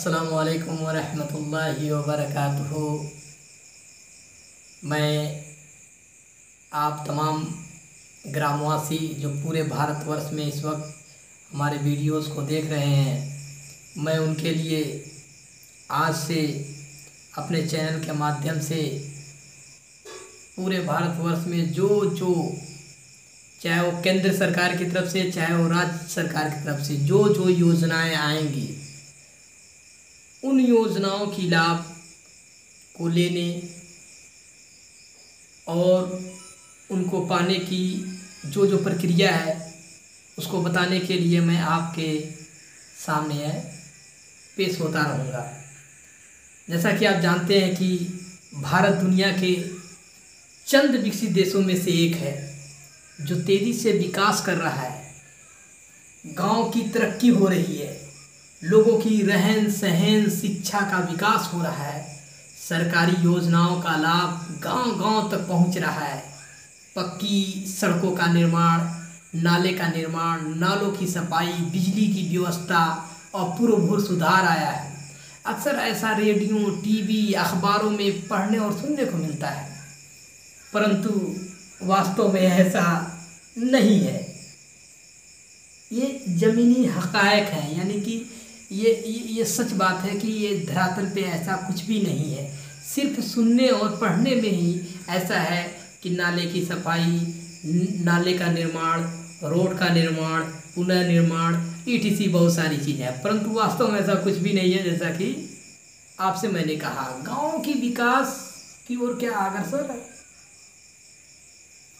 अस्सलामुअलैकुम वरहमतुल्लाहि वबरकातुहू। मैं आप तमाम ग्रामवासी जो पूरे भारतवर्ष में इस वक्त हमारे वीडियोस को देख रहे हैं, मैं उनके लिए आज से अपने चैनल के माध्यम से पूरे भारतवर्ष में जो चाहे वो केंद्र सरकार की तरफ से चाहे वो राज्य सरकार की तरफ से जो योजनाएं आएंगी, उन योजनाओं की लाभ को लेने और उनको पाने की जो प्रक्रिया है उसको बताने के लिए मैं आपके सामने पेश होता रहूँगा। जैसा कि आप जानते हैं कि भारत दुनिया के चंद विकसित देशों में से एक है जो तेज़ी से विकास कर रहा है। गांव की तरक्की हो रही है, लोगों की रहन सहन शिक्षा का विकास हो रहा है, सरकारी योजनाओं का लाभ गांव-गांव तक पहुंच रहा है, पक्की सड़कों का निर्माण, नाले का निर्माण, नालों की सफाई, बिजली की व्यवस्था और पूर्वभूत सुधार आया है। अक्सर ऐसा रेडियो, टीवी, अखबारों में पढ़ने और सुनने को मिलता है, परंतु वास्तव में ऐसा नहीं है। ये ज़मीनी हक़ाइक़ है, यानी कि ये सच बात है कि ये धरातल पे ऐसा कुछ भी नहीं है। सिर्फ सुनने और पढ़ने में ही ऐसा है कि नाले की सफाई, नाले का निर्माण, रोड का निर्माण, पुनर्निर्माण, ईटीसी बहुत सारी चीज़ें हैं, परंतु वास्तव में ऐसा कुछ भी नहीं है। जैसा कि आपसे मैंने कहा, गांव की विकास की ओर क्या अग्रसर है?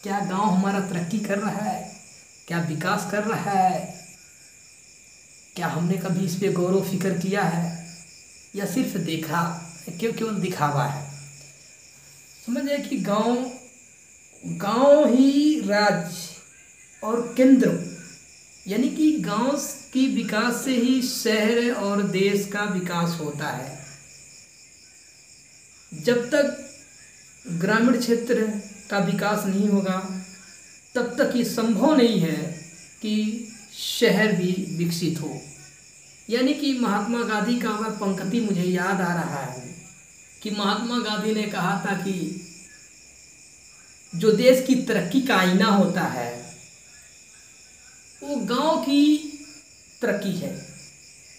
क्या गांव हमारा तरक्की कर रहा है? क्या विकास कर रहा है? क्या हमने कभी इस पे गौर फिक्र किया है या सिर्फ देखा, केवल दिखावा है? समझिए कि गांव ही राज्य और केंद्र, यानी कि गांव की विकास से ही शहर और देश का विकास होता है। जब तक ग्रामीण क्षेत्र का विकास नहीं होगा तब तक ये संभव नहीं है कि शहर भी विकसित हो। यानी कि महात्मा गांधी का वह पंक्ति मुझे याद आ रहा है कि महात्मा गांधी ने कहा था कि जो देश की तरक्की का आईना होता है वो गांव की तरक्की है।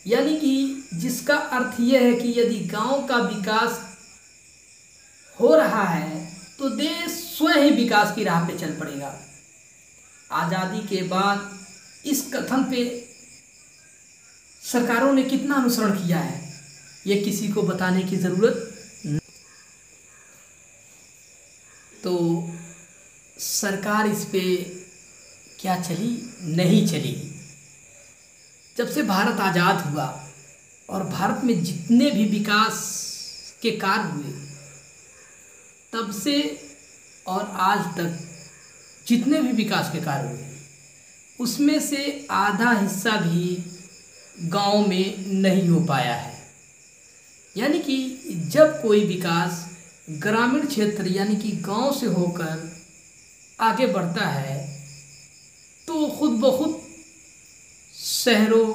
यानी कि जिसका अर्थ यह है कि यदि गांव का विकास हो रहा है तो देश स्वयं ही विकास की राह पे चल पड़ेगा। आज़ादी के बाद इस कथन पे सरकारों ने कितना अनुसरण किया है, ये किसी को बताने की ज़रूरत नहीं। तो सरकार इस पे क्या चली? नहीं चली। जब से भारत आज़ाद हुआ और भारत में जितने भी विकास के कार्य हुए, तब से और आज तक जितने भी विकास के कार्य हुए, उसमें से आधा हिस्सा भी गांव में नहीं हो पाया है। यानी कि जब कोई विकास ग्रामीण क्षेत्र यानी कि गांव से होकर आगे बढ़ता है तो खुद ब खुद शहरों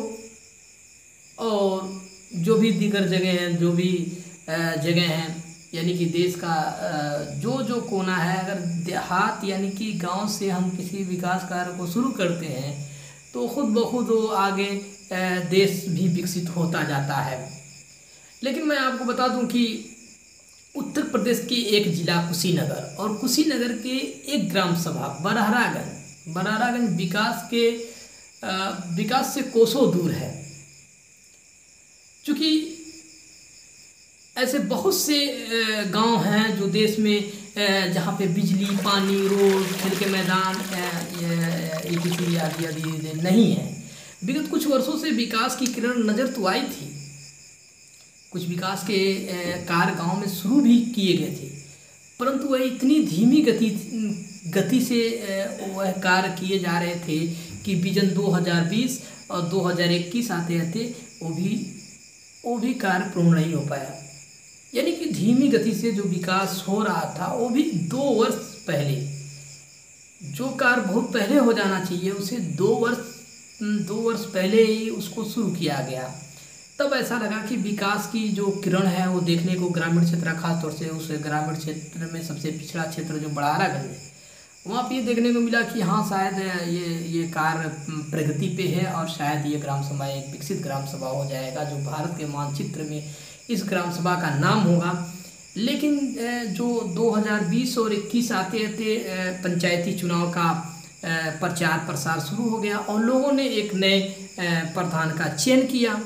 और जो भी दीगर जगह हैं, जो भी जगह हैं, यानी कि देश का जो कोना है, अगर देहात यानी कि गांव से हम किसी विकास कार्य को शुरू करते हैं तो खुद ब खुद वो आगे देश भी विकसित होता जाता है। लेकिन मैं आपको बता दूं कि उत्तर प्रदेश के एक ज़िला कुशीनगर और कुशीनगर के एक ग्राम सभा बरहरागंज विकास से कोसों दूर है। चूँकि ऐसे बहुत से गांव हैं जो देश में जहां पे बिजली, पानी, रोड, खेल के मैदान आदि नहीं है। विगत कुछ वर्षों से विकास की किरण नज़र तो आई थी, कुछ विकास के कार्य गांव में शुरू भी किए गए थे, परंतु वह इतनी धीमी गति से वह कार्य किए जा रहे थे कि विजन 2020 और 2021 आते रहते वो भी कार्य पूर्ण नहीं हो पाया। यानी कि धीमी गति से जो विकास हो रहा था वो भी 2 वर्ष पहले, जो कार्य बहुत पहले हो जाना चाहिए उसे 2 वर्ष पहले ही उसको शुरू किया गया। तब ऐसा लगा कि विकास की जो किरण है वो देखने को ग्रामीण क्षेत्र, खासतौर से उस ग्रामीण क्षेत्र में सबसे पिछड़ा क्षेत्र जो बड़ारागंज है, वहाँ पे ये देखने को मिला कि हाँ शायद ये कार्य प्रगति पे है और शायद ये ग्राम सभा एक विकसित ग्राम सभा हो जाएगा जो भारत के मानचित्र में इस ग्राम सभा का नाम होगा। लेकिन जो 2020 और 21 आते आते पंचायती चुनाव का प्रचार प्रसार शुरू हो गया और लोगों ने एक नए प्रधान का चयन किया।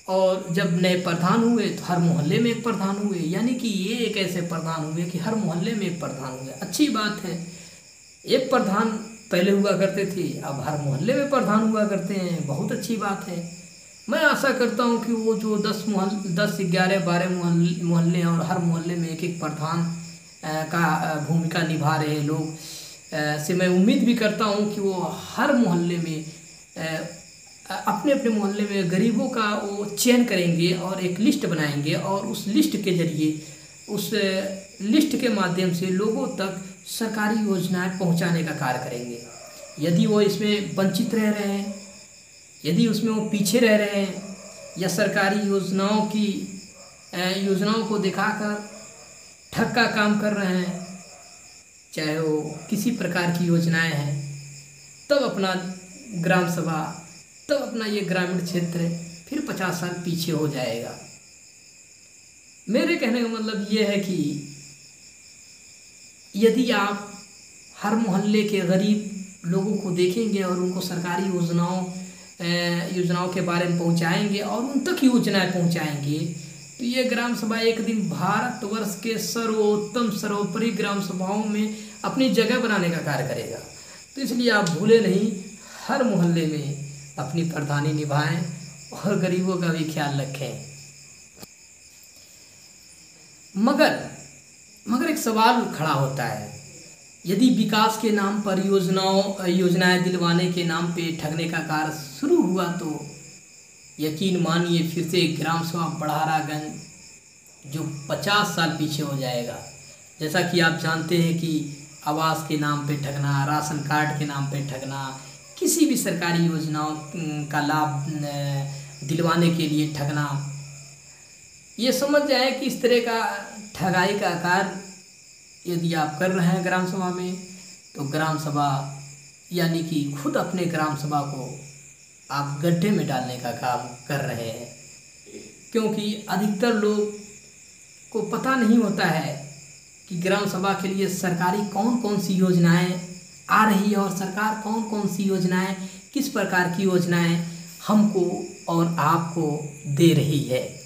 और जब नए प्रधान हुए तो हर मोहल्ले में एक प्रधान हुए, यानी कि ये एक ऐसे प्रधान हुए कि हर मोहल्ले में एक प्रधान हुए। अच्छी बात है, एक प्रधान पहले हुआ करते थे, अब हर मोहल्ले में प्रधान हुआ करते हैं, बहुत अच्छी बात है। मैं आशा करता हूँ कि वो जो 10, 11, 12 मोहल्ले और हर मोहल्ले में एक एक प्रधान का भूमिका निभा रहे लोग से मैं उम्मीद भी करता हूँ कि वो हर मोहल्ले में अपने अपने मोहल्ले में गरीबों का वो चयन करेंगे और एक लिस्ट बनाएंगे और उस लिस्ट के जरिए, उस लिस्ट के माध्यम से लोगों तक सरकारी योजनाएं पहुंचाने का कार्य करेंगे। यदि वो इसमें वंचित रह रहे हैं, यदि उसमें वो पीछे रह रहे हैं या सरकारी योजनाओं को दिखाकर ठग का काम कर रहे हैं, चाहे वो किसी प्रकार की योजनाएं हैं, तब अपना ग्राम सभा, तब अपना ये ग्रामीण क्षेत्र फिर 50 साल पीछे हो जाएगा। मेरे कहने का मतलब ये है कि यदि आप हर मोहल्ले के गरीब लोगों को देखेंगे और उनको सरकारी योजनाओं के बारे में पहुंचाएंगे और उन तक योजनाएं पहुंचाएंगे, तो ये ग्राम सभा एक दिन भारतवर्ष के सर्वोत्तम सर्वोपरि ग्राम सभाओं में अपनी जगह बनाने का कार्य करेगा। तो इसलिए आप भूले नहीं, हर मोहल्ले में अपनी प्रधानी निभाएं और गरीबों का भी ख्याल रखें। मगर एक सवाल खड़ा होता है, यदि विकास के नाम पर योजनाएं दिलवाने के नाम पे ठगने का कार्य शुरू हुआ तो यकीन मानिए फिर से ग्राम सभा बड़ारागंज जो 50 साल पीछे हो जाएगा। जैसा कि आप जानते हैं कि आवास के नाम पे ठगना, राशन कार्ड के नाम पे ठगना, किसी भी सरकारी योजनाओं का लाभ दिलवाने के लिए ठगना, ये समझ जाए कि इस तरह का ठगाई का कार्य यदि आप कर रहे हैं ग्राम सभा में, तो ग्राम सभा यानी कि खुद अपने ग्राम सभा को आप गड्ढे में डालने का काम कर रहे हैं। क्योंकि अधिकतर लोग को पता नहीं होता है कि ग्राम सभा के लिए सरकारी कौन कौन सी योजनाएं आ रही है और सरकार कौन कौन सी योजनाएं, किस प्रकार की योजनाएं हमको और आपको दे रही है।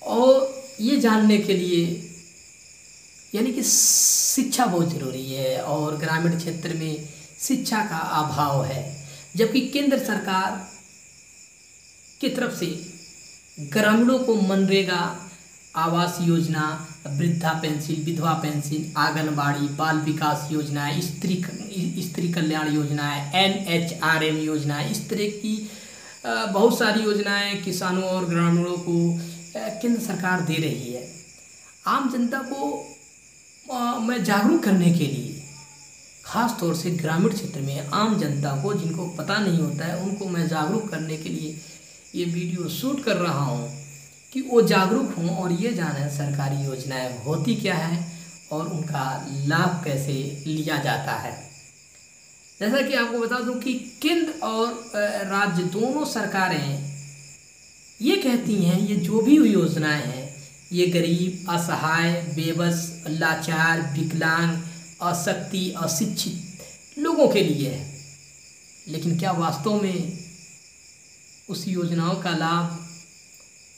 और ये जानने के लिए यानी कि शिक्षा बहुत ज़रूरी है और ग्रामीण क्षेत्र में शिक्षा का अभाव है। जबकि केंद्र सरकार की तरफ से ग्रामीणों को मनरेगा, आवास योजना, वृद्धा पेंशन, विधवा पेंशन, आंगनबाड़ी, बाल विकास योजनाएं, स्त्री कल्याण योजनाएं, NHRM योजनाएं, इस तरह की बहुत सारी योजनाएं किसानों और ग्रामीणों को केंद्र सरकार दे रही है। आम जनता को मैं जागरूक करने के लिए, ख़ास तौर से ग्रामीण क्षेत्र में आम जनता को जिनको पता नहीं होता है, उनको मैं जागरूक करने के लिए ये वीडियो शूट कर रहा हूँ कि वो जागरूक हों और ये जानें सरकारी योजनाएं होती क्या है और उनका लाभ कैसे लिया जाता है। जैसा कि आपको बता दूं कि केंद्र और राज्य दोनों सरकारें ये कहती हैं ये जो भी योजनाएं हैं ये गरीब, असहाय, बेबस, लाचार, विकलांग, अशक्ति, अशिक्षित लोगों के लिए है। लेकिन क्या वास्तव में उस योजनाओं का लाभ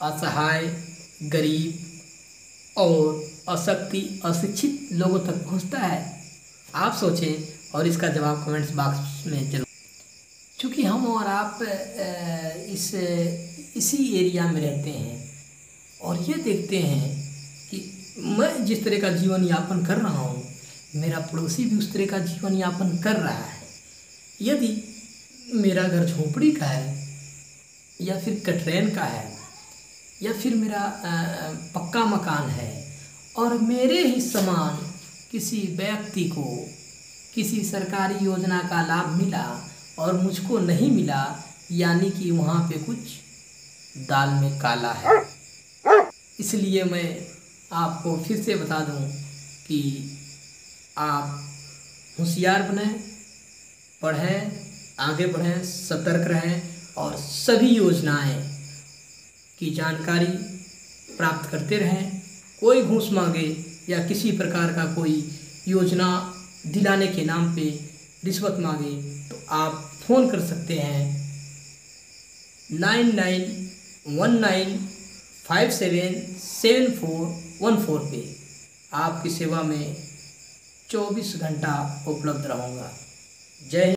असहाय, गरीब और अशक्ति, अशिक्षित लोगों तक पहुंचता है? आप सोचें और इसका जवाब कमेंट्स बॉक्स में जरूर। चूँकि हम और आप इसी एरिया में रहते हैं और ये देखते हैं कि मैं जिस तरह का जीवन यापन कर रहा हूँ, मेरा पड़ोसी भी उस तरह का जीवन यापन कर रहा है। यदि मेरा घर झोपड़ी का है या फिर कटरैन का है या फिर मेरा पक्का मकान है और मेरे ही समान किसी व्यक्ति को किसी सरकारी योजना का लाभ मिला और मुझको नहीं मिला, यानी कि वहाँ पे कुछ दाल में काला है। इसलिए मैं आपको फिर से बता दूं कि आप होशियार बनें, पढ़ें, आगे बढ़ें, सतर्क रहें और सभी योजनाएं की जानकारी प्राप्त करते रहें। कोई घूस मांगे या किसी प्रकार का कोई योजना दिलाने के नाम पे रिश्वत मांगे तो आप फ़ोन कर सकते हैं 9919577414 पे। आपकी सेवा में 24 घंटा उपलब्ध रहूँगा। जय हिंद।